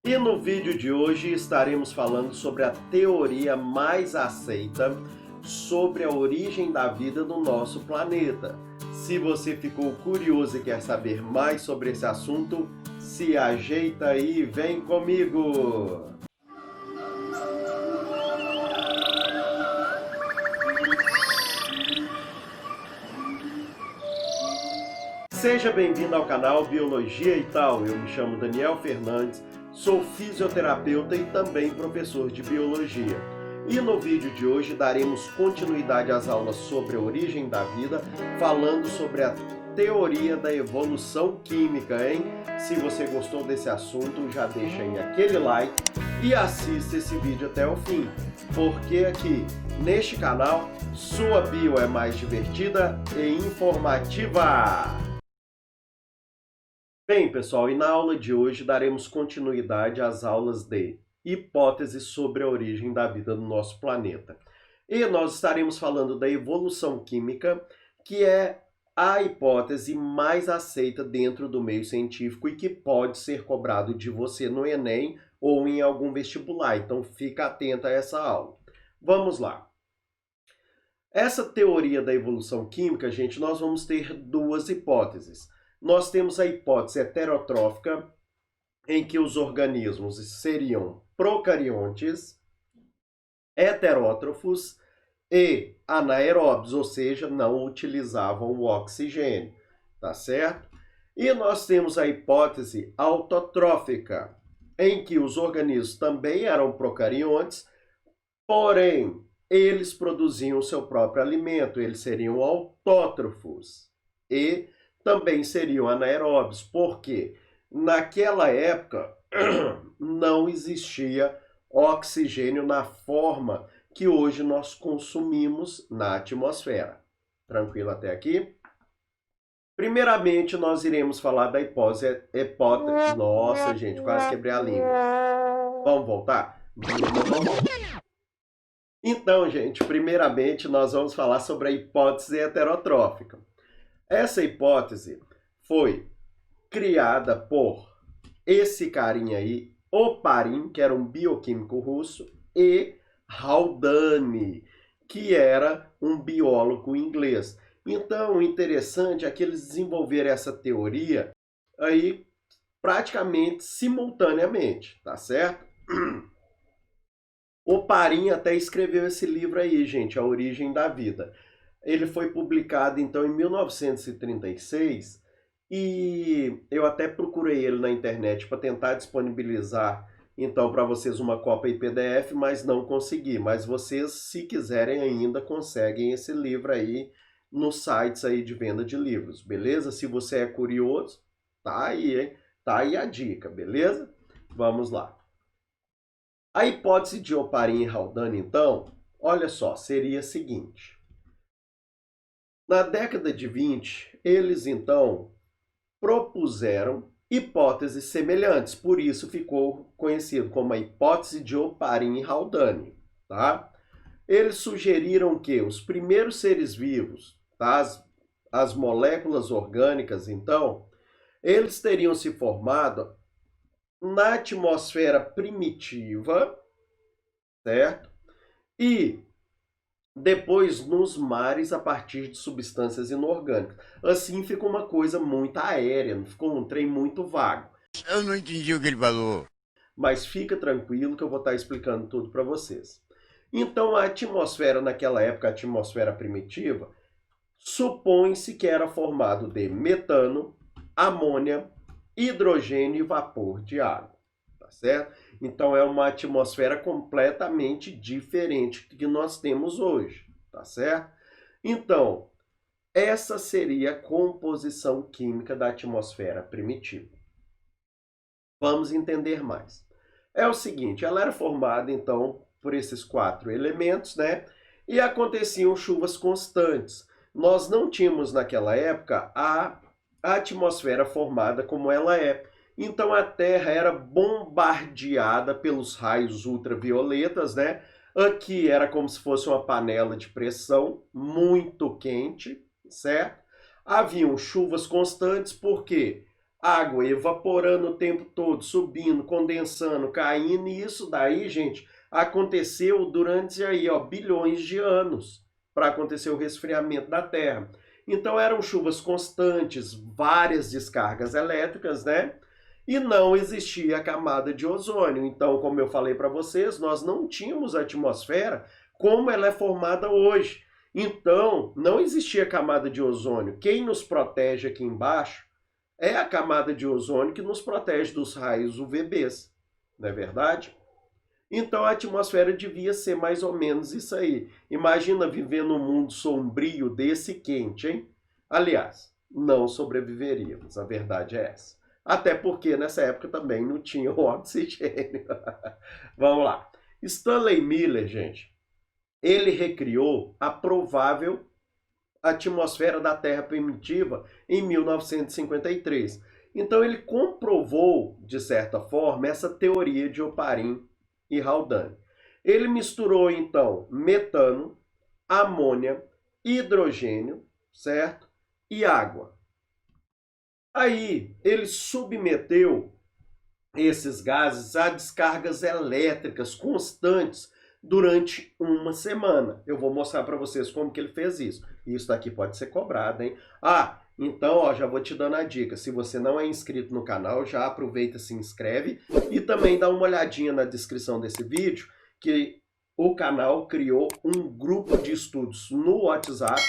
E no vídeo de hoje estaremos falando sobre a teoria mais aceita sobre a origem da vida no nosso planeta. Se você ficou curioso e quer saber mais sobre esse assunto, se ajeita aí e vem comigo! Seja bem-vindo ao canal Biologia e Tal. Eu me chamo Daniel Fernandes, sou fisioterapeuta e também professor de biologia. E no vídeo de hoje daremos continuidade às aulas sobre a origem da vida, falando sobre a teoria da evolução química, hein? Se você gostou desse assunto, já deixa aí aquele like e assista esse vídeo até o fim, porque aqui neste canal sua bio é mais divertida e informativa. Bem, pessoal, e na aula de hoje daremos continuidade às aulas de hipóteses sobre a origem da vida no nosso planeta. E nós estaremos falando da evolução química, que é a hipótese mais aceita dentro do meio científico e que pode ser cobrado de você no Enem ou em algum vestibular. Então, fica atento a essa aula. Vamos lá. Essa teoria da evolução química, gente, nós vamos ter duas hipóteses. Nós temos a hipótese heterotrófica, em que os organismos seriam procariontes, heterótrofos e anaeróbios, ou seja, não utilizavam o oxigênio, tá certo? E nós temos a hipótese autotrófica, em que os organismos também eram procariontes, porém, eles produziam o seu próprio alimento, eles seriam autótrofos e também seriam anaeróbios, porque naquela época não existia oxigênio na forma que hoje nós consumimos na atmosfera. Tranquilo até aqui? Primeiramente, nós iremos falar da hipótese... Nossa, gente, quase quebrei a língua. Vamos voltar? Então, gente, primeiramente nós vamos falar sobre a hipótese heterotrófica. Essa hipótese foi criada por esse carinha aí, Oparin, que era um bioquímico russo, e Haldane, que era um biólogo inglês. Então, o interessante é que eles desenvolveram essa teoria aí praticamente simultaneamente, tá certo? Oparin até escreveu esse livro aí, gente, A Origem da Vida. Ele foi publicado, então, em 1936 e eu até procurei ele na internet para tentar disponibilizar, então, para vocês uma cópia em PDF, mas não consegui. Mas vocês, se quiserem ainda, conseguem esse livro aí nos sites aí de venda de livros, beleza? Se você é curioso, tá aí, hein? Tá aí a dica, beleza? Vamos lá. A hipótese de Oparin e Haldane, então, olha só, seria a seguinte. Na década de 20, eles então propuseram hipóteses semelhantes, por isso ficou conhecido como a hipótese de Oparin e Haldane, tá? Eles sugeriram que os primeiros seres vivos, tá? As moléculas orgânicas, então, eles teriam se formado na atmosfera primitiva, certo? E depois nos mares a partir de substâncias inorgânicas. Assim fica uma coisa muito aérea, não ficou um trem muito vago. Eu não entendi o que ele falou. Mas fica tranquilo que eu vou estar explicando tudo para vocês. Então a atmosfera naquela época, a atmosfera primitiva, supõe-se que era formado de metano, amônia, hidrogênio e vapor de água, tá certo? Então é uma atmosfera completamente diferente do que nós temos hoje, tá certo? Então, essa seria a composição química da atmosfera primitiva. Vamos entender mais. É o seguinte, ela era formada então por esses 4 elementos, né? E aconteciam chuvas constantes. Nós não tínhamos naquela época a atmosfera formada como ela é. Então a Terra era bombardeada pelos raios ultravioletas, né? Aqui era como se fosse uma panela de pressão muito quente, certo? Haviam chuvas constantes porque água evaporando o tempo todo, subindo, condensando, caindo, e isso daí, gente, aconteceu durante aí, ó, bilhões de anos para acontecer o resfriamento da Terra. Então eram chuvas constantes, várias descargas elétricas, né? E não existia a camada de ozônio. Então, como eu falei para vocês, nós não tínhamos a atmosfera como ela é formada hoje. Então, não existia camada de ozônio. Quem nos protege aqui embaixo é a camada de ozônio que nos protege dos raios UVBs, não é verdade? Então a atmosfera devia ser mais ou menos isso aí. Imagina viver num mundo sombrio desse quente, hein? Aliás, não sobreviveríamos, a verdade é essa. Até porque nessa época também não tinha o oxigênio. Vamos lá. Stanley Miller, gente, ele recriou a provável atmosfera da Terra primitiva em 1953. Então ele comprovou, de certa forma, essa teoria de Oparin e Haldane. Ele misturou então metano, amônia, hidrogênio, certo? E água. Aí ele submeteu esses gases a descargas elétricas constantes durante uma semana. Eu vou mostrar para vocês como que ele fez isso. Isso daqui pode ser cobrado, hein? Ah, então, ó, já vou te dando a dica. Se você não é inscrito no canal, já aproveita, se inscreve e também dá uma olhadinha na descrição desse vídeo, que o canal criou um grupo de estudos no WhatsApp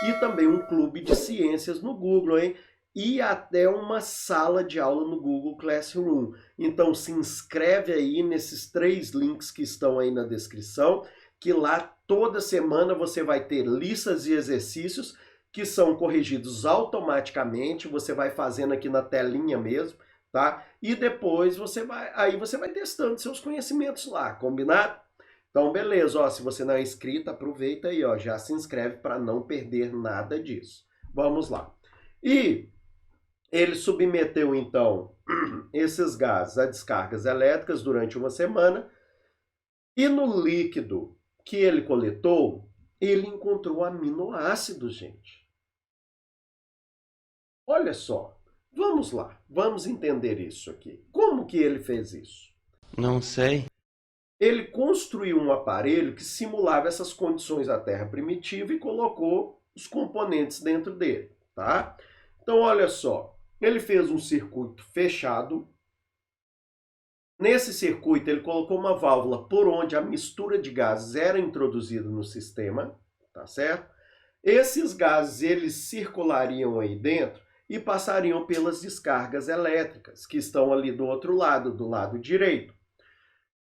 e também um clube de ciências no Google, hein? E até uma sala de aula no Google Classroom. Então se inscreve aí nesses 3 links que estão aí na descrição, que lá toda semana você vai ter listas de exercícios que são corrigidos automaticamente, você vai fazendo aqui na telinha mesmo, tá? E depois você vai testando seus conhecimentos lá, combinado? Então beleza, ó, se você não é inscrito, aproveita aí, ó, já se inscreve para não perder nada disso. Vamos lá. E ele submeteu, então, esses gases a descargas elétricas durante uma semana e no líquido que ele coletou, ele encontrou aminoácidos, gente. Olha só, vamos lá, vamos entender isso aqui. Como que ele fez isso? Não sei. Ele construiu um aparelho que simulava essas condições da Terra primitiva e colocou os componentes dentro dele, tá? Então, olha só. Ele fez um circuito fechado. Nesse circuito, ele colocou uma válvula por onde a mistura de gases era introduzida no sistema, tá certo? Esses gases, eles circulariam aí dentro e passariam pelas descargas elétricas, que estão ali do outro lado, do lado direito.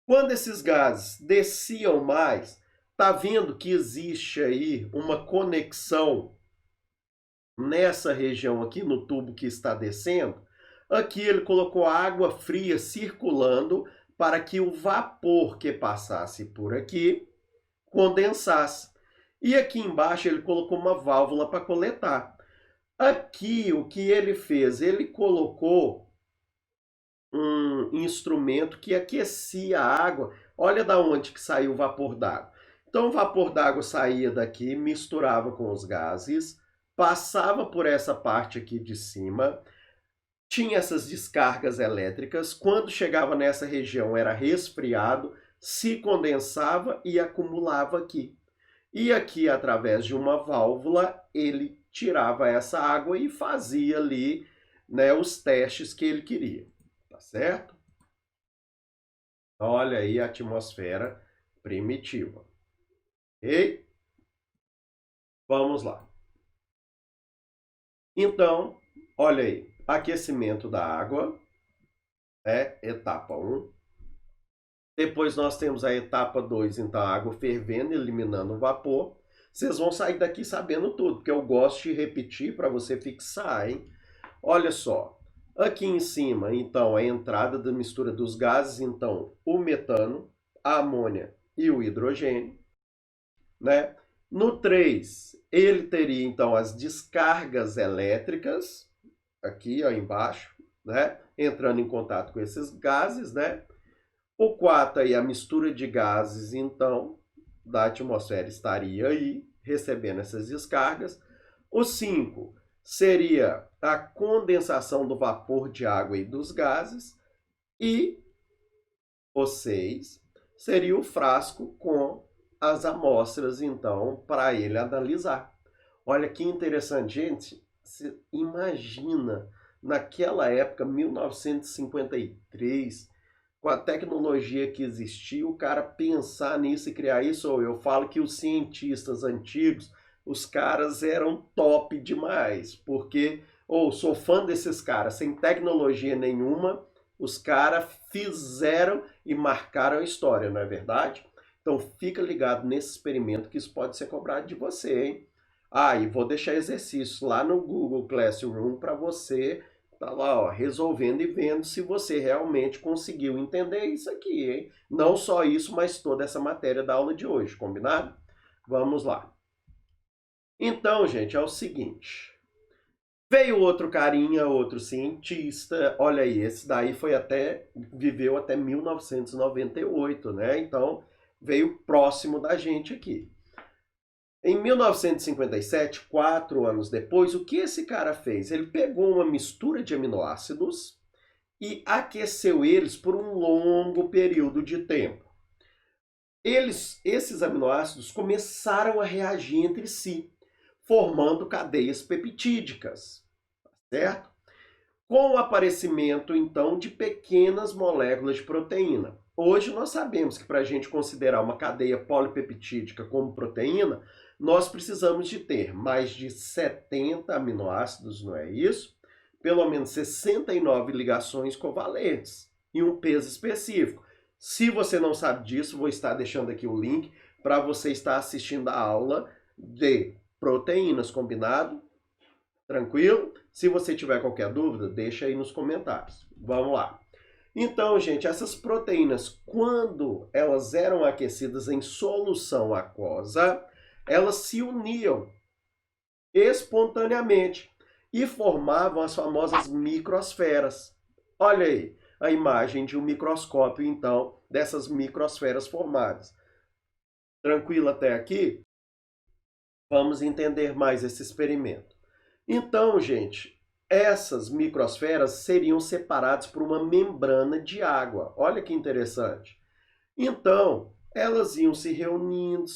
Quando esses gases desciam mais, tá vendo que existe aí uma conexão nessa região aqui, no tubo que está descendo? Aqui ele colocou água fria circulando para que o vapor que passasse por aqui condensasse. E aqui embaixo ele colocou uma válvula para coletar. Aqui o que ele fez? Ele colocou um instrumento que aquecia a água. Olha da onde que saiu o vapor d'água. Então o vapor d'água saía daqui, misturava com os gases, passava por essa parte aqui de cima, tinha essas descargas elétricas, quando chegava nessa região era resfriado, se condensava e acumulava aqui. E aqui, através de uma válvula, ele tirava essa água e fazia ali, né, os testes que ele queria, tá certo? Olha aí a atmosfera primitiva. Ok? Vamos lá. Então, olha aí, aquecimento da água, etapa 1. Depois nós temos a etapa 2, então a água fervendo, eliminando o vapor. Vocês vão sair daqui sabendo tudo, porque eu gosto de repetir para você fixar, hein? Olha só, aqui em cima, então, a entrada da mistura dos gases, então, o metano, a amônia e o hidrogênio, né? No 3, ele teria, então, as descargas elétricas, aqui ó, embaixo, né? Entrando em contato com esses gases, né? O 4, aí, a mistura de gases, então, da atmosfera estaria aí, recebendo essas descargas. O 5 seria a condensação do vapor de água e dos gases, e o 6 seria o frasco com as amostras, então, para ele analisar. Olha que interessante, gente. Você imagina, naquela época, 1953, com a tecnologia que existia, o cara pensar nisso e criar isso. Ou eu falo que os cientistas antigos, os caras eram top demais, porque, sou fã desses caras, sem tecnologia nenhuma, os caras fizeram e marcaram a história, não é verdade? Então fica ligado nesse experimento que isso pode ser cobrado de você, hein? E vou deixar exercício lá no Google Classroom para você tá lá, ó, resolvendo e vendo se você realmente conseguiu entender isso aqui, hein? Não só isso, mas toda essa matéria da aula de hoje, combinado? Vamos lá. Então, gente, é o seguinte. Veio outro carinha, outro cientista, olha aí, esse daí viveu até 1998, né? Então, veio próximo da gente aqui. Em 1957, 4 anos depois, o que esse cara fez? Ele pegou uma mistura de aminoácidos e aqueceu eles por um longo período de tempo. Esses aminoácidos começaram a reagir entre si, formando cadeias peptídicas, certo? Com o aparecimento, então, de pequenas moléculas de proteína. Hoje nós sabemos que para a gente considerar uma cadeia polipeptídica como proteína, nós precisamos de ter mais de 70 aminoácidos, não é isso? Pelo menos 69 ligações covalentes e um peso específico. Se você não sabe disso, vou estar deixando aqui o link para você estar assistindo a aula de proteínas, combinado? Tranquilo? Se você tiver qualquer dúvida, deixa aí nos comentários. Vamos lá. Então, gente, essas proteínas, quando elas eram aquecidas em solução aquosa, elas se uniam espontaneamente e formavam as famosas microsferas. Olha aí, a imagem de um microscópio, então, dessas microsferas formadas. Tranquilo até aqui? Vamos entender mais esse experimento. Então, gente, essas microsferas seriam separadas por uma membrana de água. Olha que interessante. Então, elas iam se reunindo,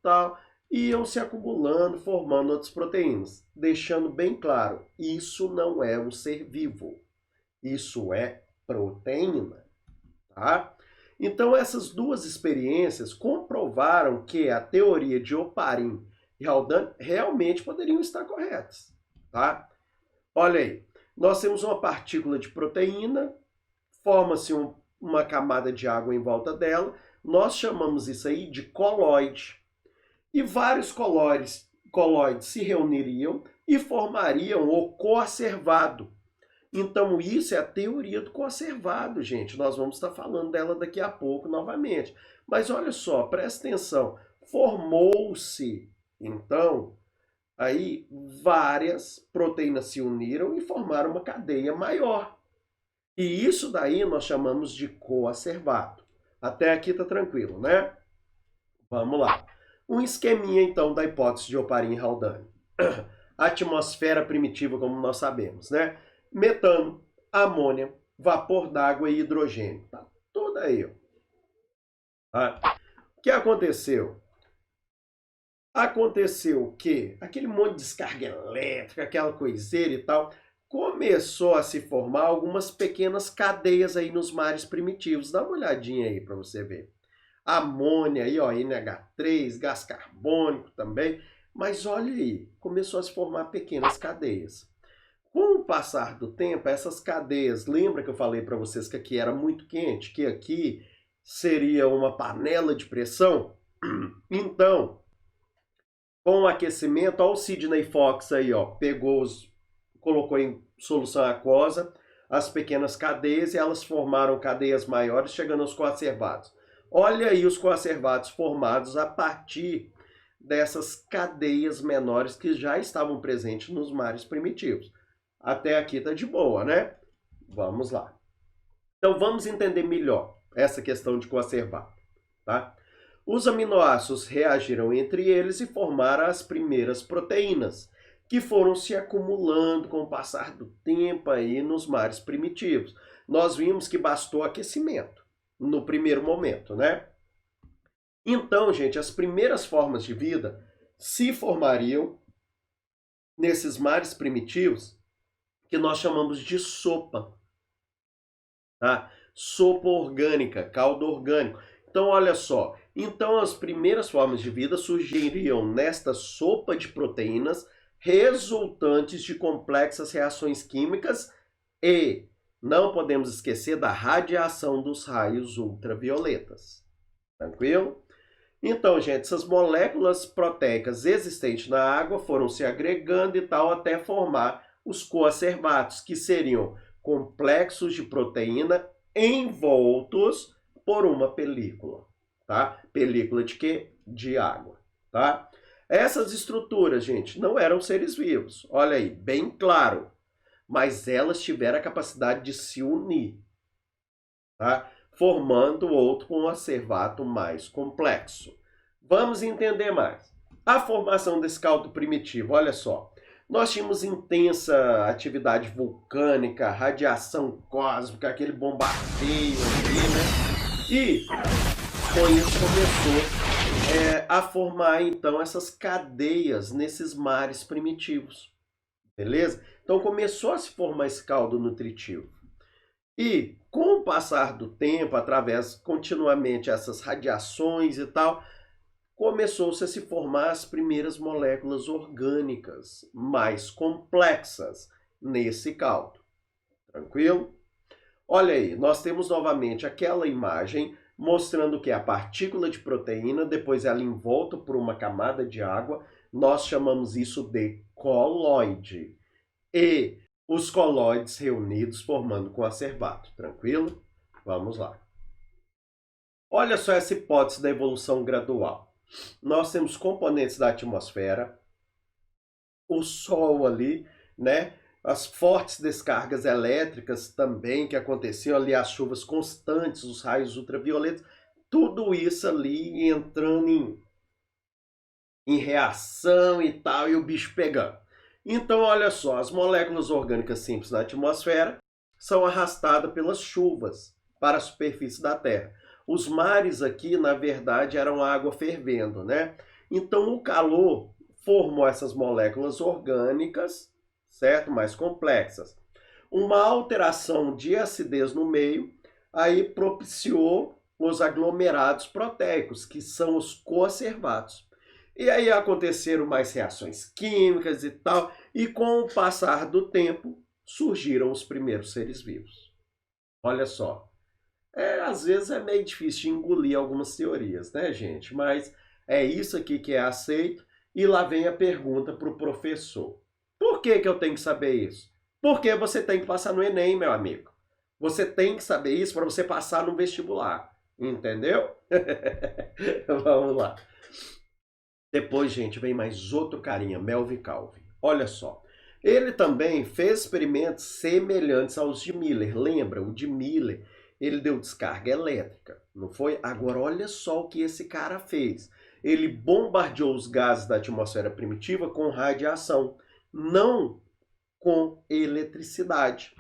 tal, iam se acumulando, formando outras proteínas. Deixando bem claro, isso não é um ser vivo. Isso é proteína, tá? Então, essas duas experiências comprovaram que a teoria de Oparin e Haldane realmente poderiam estar corretas, tá? Olha aí, nós temos uma partícula de proteína, forma-se uma camada de água em volta dela, nós chamamos isso aí de colóide. E vários colóides se reuniriam e formariam o coacervado. Então, isso é a teoria do coacervado, gente. Nós vamos estar falando dela daqui a pouco novamente. Mas olha só, presta atenção. Formou-se, então, aí várias proteínas se uniram e formaram uma cadeia maior. E isso daí nós chamamos de coacervado. Até aqui tá tranquilo, né? Vamos lá. Um esqueminha, então, da hipótese de Oparin e Haldane. Atmosfera primitiva, como nós sabemos, né? Metano, amônia, vapor d'água e hidrogênio. Tá tudo aí, ó. O que aconteceu? Aconteceu que aquele monte de descarga elétrica, aquela coiseira e tal, começou a se formar algumas pequenas cadeias aí nos mares primitivos. Dá uma olhadinha aí para você ver. Amônia aí, ó, NH3, gás carbônico também. Mas olha aí, começou a se formar pequenas cadeias. Com o passar do tempo, essas cadeias, lembra que eu falei para vocês que aqui era muito quente, que aqui seria uma panela de pressão? Então, com o aquecimento, ó, o Sidney Fox aí, ó, colocou em solução aquosa as pequenas cadeias e elas formaram cadeias maiores, chegando aos coacervados. Olha aí os coacervados formados a partir dessas cadeias menores que já estavam presentes nos mares primitivos. Até aqui tá de boa, né? Vamos lá. Então vamos entender melhor essa questão de coacervado, tá? Os aminoácidos reagiram entre eles e formaram as primeiras proteínas, que foram se acumulando com o passar do tempo aí nos mares primitivos. Nós vimos que bastou aquecimento no primeiro momento, né? Então, gente, as primeiras formas de vida se formariam nesses mares primitivos que nós chamamos de sopa, tá? Sopa orgânica, caldo orgânico. Então, olha só. Então, as primeiras formas de vida surgiriam nesta sopa de proteínas resultantes de complexas reações químicas e não podemos esquecer da radiação dos raios ultravioletas. Tranquilo? Então, gente, essas moléculas proteicas existentes na água foram se agregando e tal até formar os coacervatos, que seriam complexos de proteína envoltos por uma película, tá? Película de quê? De água, tá? Essas estruturas, gente, não eram seres vivos. Olha aí, bem claro. Mas elas tiveram a capacidade de se unir, tá? Formando outro coacervato mais complexo. Vamos entender mais. A formação desse caldo primitivo, olha só. Nós tínhamos intensa atividade vulcânica, radiação cósmica, aquele bombardeio aqui, né? E com isso começou a formar, então, essas cadeias nesses mares primitivos. Beleza? Então começou a se formar esse caldo nutritivo. E com o passar do tempo, através continuamente essas radiações e tal, começou-se a se formar as primeiras moléculas orgânicas mais complexas nesse caldo. Tranquilo? Olha aí, nós temos novamente aquela imagem mostrando que a partícula de proteína, depois ela envolta por uma camada de água, nós chamamos isso de colóide. E os colóides reunidos formando coacervato. Tranquilo? Vamos lá. Olha só essa hipótese da evolução gradual. Nós temos componentes da atmosfera, o Sol ali, né? As fortes descargas elétricas também que aconteciam ali, as chuvas constantes, os raios ultravioletas, tudo isso ali entrando em reação e tal, e o bicho pegando. Então, olha só, as moléculas orgânicas simples na atmosfera são arrastadas pelas chuvas para a superfície da Terra. Os mares aqui, na verdade, eram água fervendo, né? Então, o calor formou essas moléculas orgânicas, certo? Mais complexas. Uma alteração de acidez no meio, aí propiciou os aglomerados proteicos, que são os coacervatos. E aí aconteceram mais reações químicas e tal, e com o passar do tempo surgiram os primeiros seres vivos. Olha só, às vezes é meio difícil de engolir algumas teorias, né, gente? Mas é isso aqui que é aceito, e lá vem a pergunta para o professor. Por que eu tenho que saber isso? Porque você tem que passar no Enem, meu amigo. Você tem que saber isso para você passar no vestibular, entendeu? Vamos lá. Depois, gente, vem mais outro carinha, Melvin Calvin. Olha só. Ele também fez experimentos semelhantes aos de Miller. Lembra? O de Miller, ele deu descarga elétrica, não foi? Agora, olha só o que esse cara fez. Ele bombardeou os gases da atmosfera primitiva com radiação, não com eletricidade.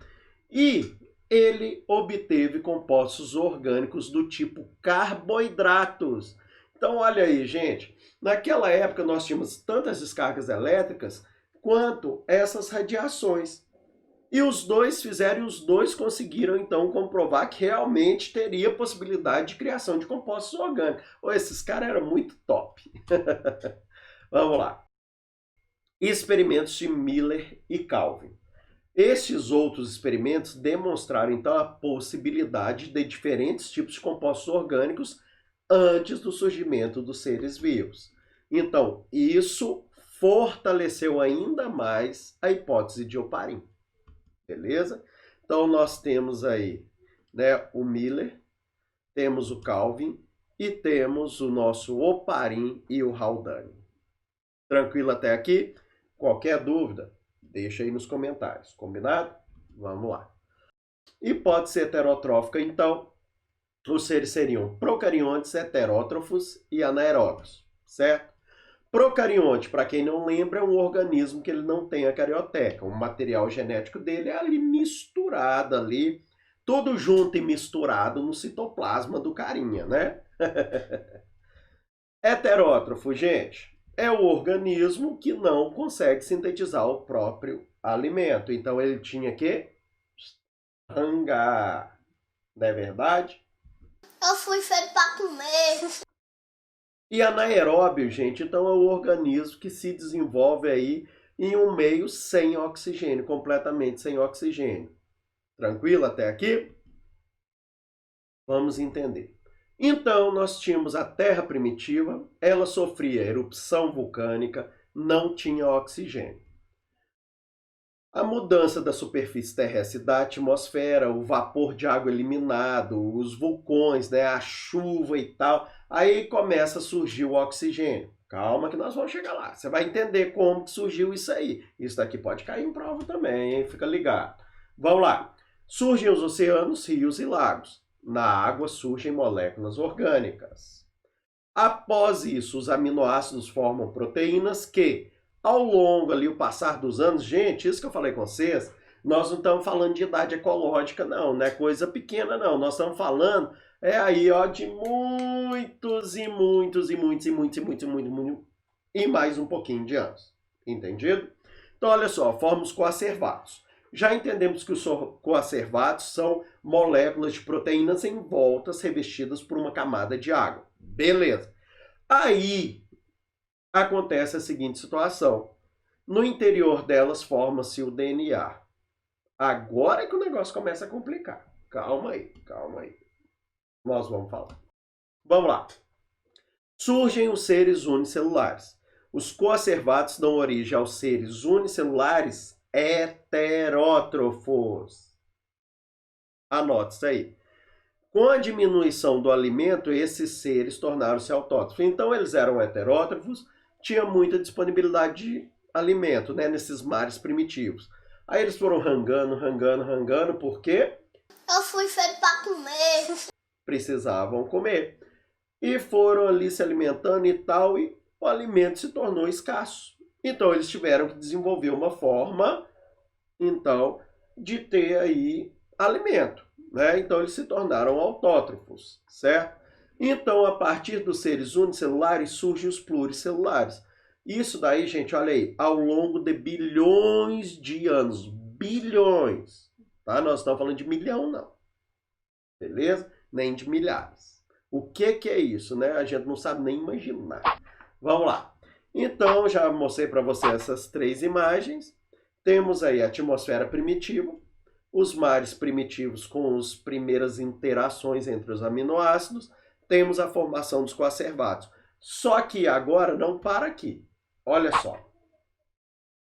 E ele obteve compostos orgânicos do tipo carboidratos. Então, olha aí, gente. Naquela época, nós tínhamos tantas descargas elétricas quanto essas radiações. E os dois fizeram e os dois conseguiram, então, comprovar que realmente teria possibilidade de criação de compostos orgânicos. Esses caras eram muito top. Vamos lá. Experimentos de Miller e Calvin. Estes outros experimentos demonstraram, então, a possibilidade de diferentes tipos de compostos orgânicos antes do surgimento dos seres vivos. Então, isso fortaleceu ainda mais a hipótese de Oparin. Beleza? Então, nós temos aí, né, o Miller, temos o Calvin e temos o nosso Oparin e o Haldane. Tranquilo até aqui? Qualquer dúvida, deixa aí nos comentários. Combinado? Vamos lá. Hipótese heterotrófica, então, os seres seriam procariontes, heterótrofos e anaeróbios, certo? Procarionte, para quem não lembra, é um organismo que ele não tem a carioteca. O material genético dele é ali misturado ali, tudo junto e misturado no citoplasma do carinha, né? Heterótrofo, gente, é o organismo que não consegue sintetizar o próprio alimento. Então ele tinha que rangar, não é verdade? Eu fui feito para comer. E anaeróbio, gente, então é o organismo que se desenvolve aí em um meio sem oxigênio, completamente sem oxigênio. Tranquilo até aqui? Vamos entender. Então, nós tínhamos a Terra primitiva, ela sofria erupção vulcânica, não tinha oxigênio. A mudança da superfície terrestre da atmosfera, o vapor de água eliminado, os vulcões, né, a chuva e tal, aí começa a surgir o oxigênio. Calma que nós vamos chegar lá. Você vai entender como que surgiu isso aí. Isso daqui pode cair em prova também, hein? Fica ligado. Vamos lá. Surgem os oceanos, rios e lagos. Na água surgem moléculas orgânicas. Após isso, os aminoácidos formam proteínas que, ao longo ali, o passar dos anos, gente, isso que eu falei com vocês, nós não estamos falando de idade ecológica, não é coisa pequena, não. Nós estamos falando, aí, ó, de muitos e muitos e muitos e muitos e muitos e muitos e mais um pouquinho de anos. Entendido? Então, olha só, formam os coacervatos. Já entendemos que os coacervatos são moléculas de proteínas envoltas, revestidas por uma camada de água. Beleza. Aí acontece a seguinte situação. No interior delas forma-se o DNA. Agora é que o negócio começa a complicar. Calma aí, calma aí. Nós vamos falar. Vamos lá. Surgem os seres unicelulares. Os coacervatos dão origem aos seres unicelulares heterótrofos. Anote isso aí. Com a diminuição do alimento, esses seres tornaram-se autótrofos. Então, eles eram heterótrofos, tinha muita disponibilidade de alimento, né, nesses mares primitivos. Aí eles foram rangando, por quê? Eu fui feito para comer. Precisavam comer. E foram ali se alimentando e tal, e o alimento se tornou escasso. Então, eles tiveram que desenvolver uma forma, então, de ter aí alimento, né? Então, eles se tornaram autótrofos, certo? Então, a partir dos seres unicelulares, surgem os pluricelulares. Isso daí, gente, olha aí, ao longo de bilhões de anos. Bilhões, tá? Nós estamos falando de milhão, não. Beleza? Nem de milhares. O que é isso, né? A gente não sabe nem imaginar. Vamos lá. Então, já mostrei para você essas três imagens. Temos aí a atmosfera primitiva, os mares primitivos com as primeiras interações entre os aminoácidos, temos a formação dos coacervatos. Só que agora não para aqui. Olha só.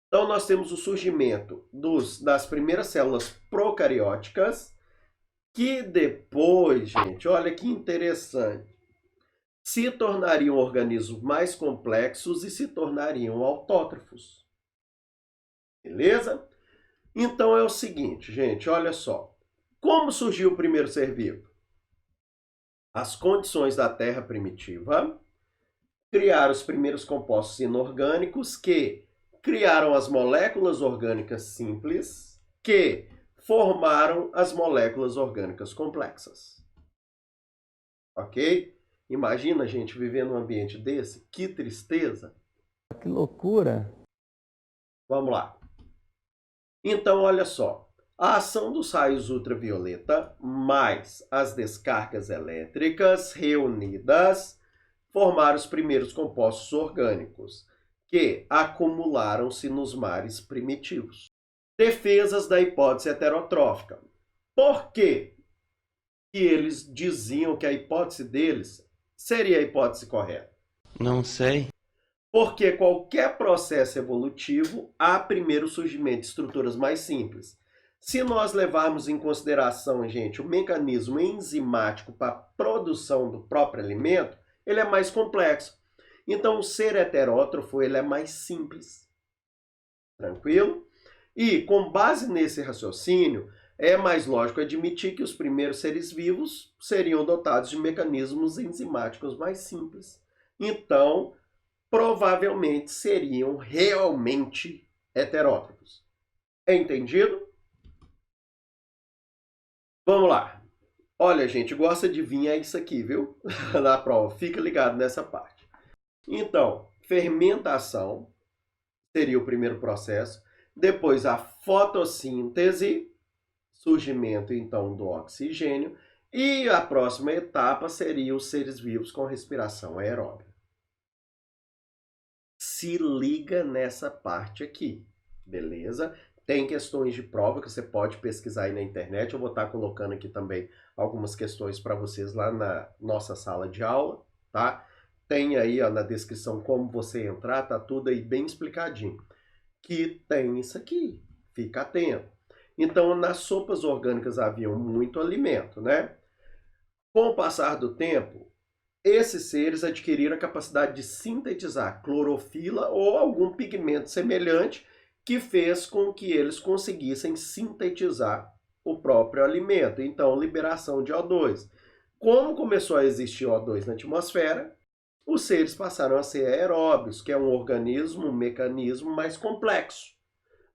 Então, nós temos o surgimento das primeiras células procarióticas, que depois, gente, olha que interessante, se tornariam organismos mais complexos e se tornariam autótrofos. Beleza? Então é o seguinte, gente, olha só. Como surgiu o primeiro ser vivo? As condições da Terra primitiva criaram os primeiros compostos inorgânicos que criaram as moléculas orgânicas simples que formaram as moléculas orgânicas complexas. Ok? Imagina a gente viver num ambiente desse? Que tristeza! Que loucura! Vamos lá. Então, olha só. A ação dos raios ultravioleta mais as descargas elétricas reunidas formaram os primeiros compostos orgânicos, que acumularam-se nos mares primitivos. Defesas da hipótese heterotrófica. Por quê que eles diziam que a hipótese deles seria a hipótese correta? Não sei. Porque qualquer processo evolutivo há primeiro surgimento de estruturas mais simples. Se nós levarmos em consideração, gente, o mecanismo enzimático para a produção do próprio alimento, ele é mais complexo. Então, o ser heterótrofo ele é mais simples. Tranquilo? E, com base nesse raciocínio, é mais lógico admitir que os primeiros seres vivos seriam dotados de mecanismos enzimáticos mais simples. Então, provavelmente seriam realmente heterótrofos. Entendido? Vamos lá. Olha, gente, gosta de vir é isso aqui, viu? Na prova, fica ligado nessa parte. Então, fermentação seria o primeiro processo. Depois, a fotossíntese, surgimento, então, do oxigênio. E a próxima etapa seria os seres vivos com respiração aeróbica. Se liga nessa parte aqui, beleza? Tem questões de prova que você pode pesquisar aí na internet. Eu vou estar colocando aqui também algumas questões para vocês lá na nossa sala de aula, tá? Tem aí ó, na descrição como você entrar, tá tudo aí bem explicadinho. Que tem isso aqui, fica atento. Então, nas sopas orgânicas havia muito alimento, né? Com o passar do tempo, esses seres adquiriram a capacidade de sintetizar clorofila ou algum pigmento semelhante que fez com que eles conseguissem sintetizar o próprio alimento. Então, liberação de O2. Como começou a existir O2 na atmosfera, os seres passaram a ser aeróbios, que é um organismo, um mecanismo mais complexo.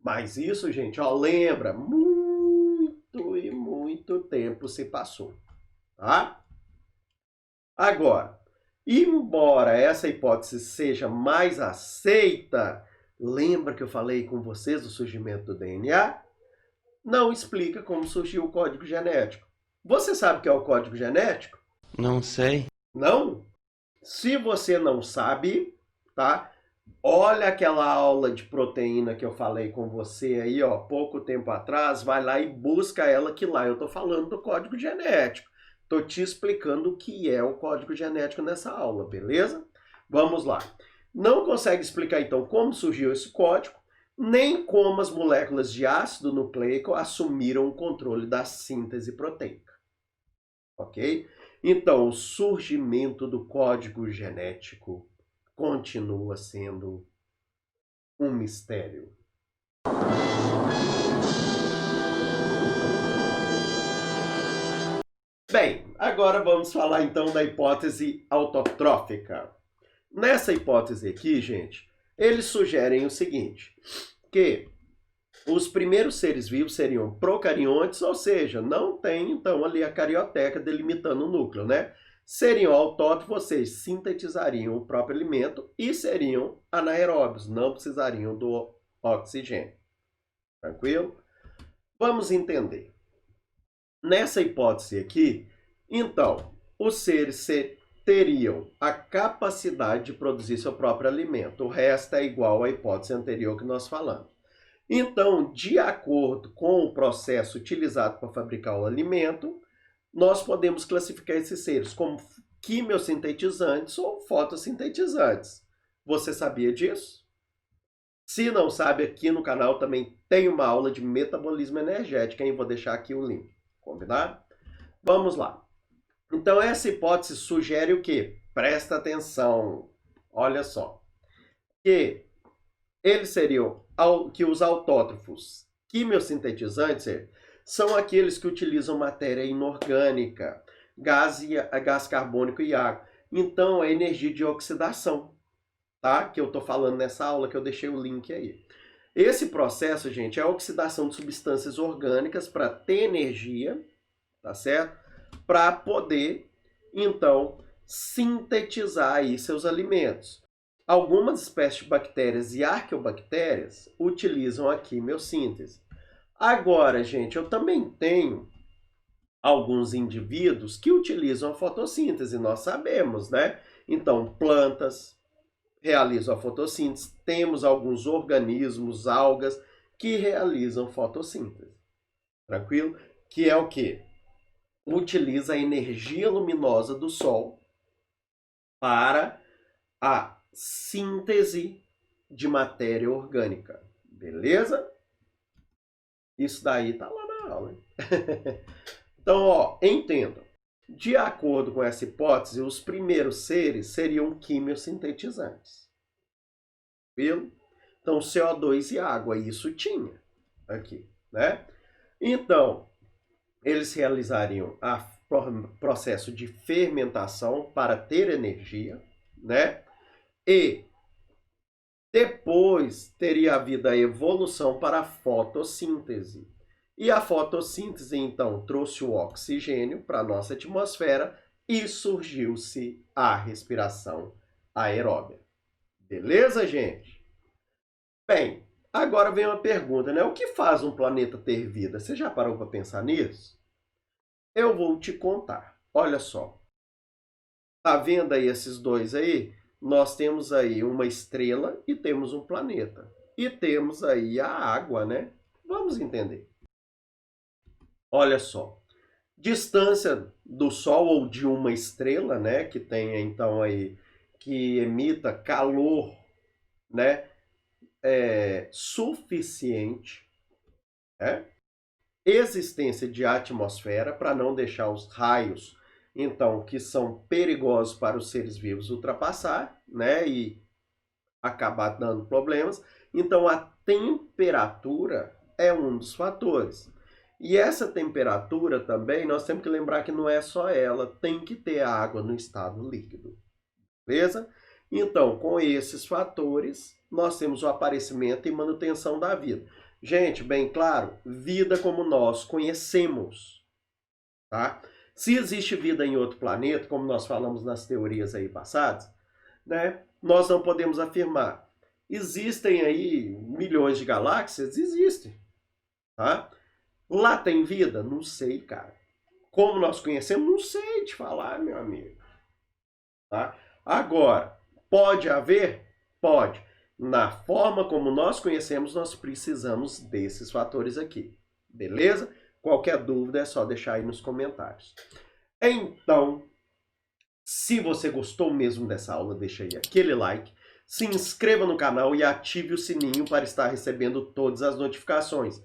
Mas isso, gente, ó, lembra, muito e muito tempo se passou, tá? Agora, embora essa hipótese seja mais aceita, lembra que eu falei com vocês do surgimento do DNA? Não explica como surgiu o código genético. Você sabe o que é o código genético? Não sei. Não? Se você não sabe, tá? Olha aquela aula de proteína que eu falei com você aí, ó, pouco tempo atrás, vai lá e busca ela que lá eu tô falando do código genético. Tô te explicando o que é o código genético nessa aula, beleza? Vamos lá. Não consegue explicar então como surgiu esse código, nem como as moléculas de ácido nucleico assumiram o controle da síntese proteica. Ok? Então, o surgimento do código genético continua sendo um mistério. Bem, agora vamos falar então da hipótese autotrófica. Nessa hipótese aqui, gente, eles sugerem o seguinte, que os primeiros seres vivos seriam procariontes, ou seja, não tem então ali a carioteca delimitando o núcleo, né? Seriam autótrofos, vocês sintetizariam o próprio alimento e seriam anaeróbios, não precisariam do oxigênio. Tranquilo? Vamos entender. Nessa hipótese aqui, então, os seres teriam a capacidade de produzir seu próprio alimento. O resto é igual à hipótese anterior que nós falamos. Então, de acordo com o processo utilizado para fabricar o alimento, nós podemos classificar esses seres como quimiosintetizantes ou fotossintetizantes. Você sabia disso? Se não sabe, aqui no canal também tem uma aula de metabolismo energético, hein? Vou deixar aqui o link. Combinado? Vamos lá. Então, essa hipótese sugere o quê? Presta atenção. Olha só. Que eles seriam que os autótrofos quimiosintetizantes são aqueles que utilizam matéria inorgânica, gás carbônico e água. Então, é energia de oxidação, tá? Que eu estou falando nessa aula, que eu deixei o link aí. Esse processo, gente, é a oxidação de substâncias orgânicas para ter energia, tá certo? Para poder, então, sintetizar aí seus alimentos. Algumas espécies de bactérias e arqueobactérias utilizam a quimiossíntese. Agora, gente, eu também tenho alguns indivíduos que utilizam a fotossíntese, nós sabemos, né? Então, plantas realizam a fotossíntese, temos alguns organismos, algas, que realizam fotossíntese. Tranquilo? Que é o quê? Utiliza a energia luminosa do sol para a síntese de matéria orgânica. Beleza? Isso daí tá lá na aula. Então, ó, entendam. De acordo com essa hipótese, os primeiros seres seriam quimiosintetizantes. Viu? Então, CO2 e água, isso tinha aqui, né? Então, eles realizariam o processo de fermentação para ter energia, né? E Depois teria havido a evolução para a fotossíntese. E a fotossíntese, então, trouxe o oxigênio para a nossa atmosfera e surgiu-se a respiração aeróbia. Beleza, gente? Bem, agora vem uma pergunta, né? O que faz um planeta ter vida? Você já parou para pensar nisso? Eu vou te contar. Olha só. Tá vendo aí esses dois aí? Nós temos aí uma estrela e temos um planeta. E temos aí a água, né? Vamos entender. Olha só. Distância do Sol ou de uma estrela, né? Que tenha então aí, que emita calor, né? Suficiente, né? Existência de atmosfera para não deixar os raios, então, que são perigosos para os seres vivos ultrapassar, né, e acabar dando problemas. Então, a temperatura é um dos fatores. E essa temperatura também, nós temos que lembrar que não é só ela, tem que ter água no estado líquido, beleza? Então, com esses fatores, nós temos o aparecimento e manutenção da vida. Gente, bem claro, vida como nós conhecemos, tá? Se existe vida em outro planeta, como nós falamos nas teorias aí passadas, né, nós não podemos afirmar. Existem aí milhões de galáxias? Existem, tá? Lá tem vida? Não sei, cara. Como nós conhecemos? Não sei te falar, meu amigo. Tá? Agora, pode haver? Pode. Na forma como nós conhecemos, nós precisamos desses fatores aqui. Beleza? Qualquer dúvida é só deixar aí nos comentários. Então, se você gostou mesmo dessa aula, deixa aí aquele like, se inscreva no canal e ative o sininho para estar recebendo todas as notificações.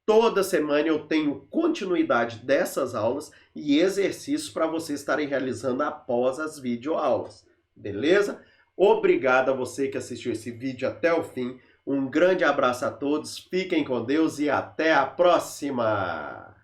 Toda semana eu tenho continuidade dessas aulas e exercícios para vocês estarem realizando após as videoaulas. Beleza? Obrigado a você que assistiu esse vídeo até o fim. Um grande abraço a todos, fiquem com Deus e até a próxima!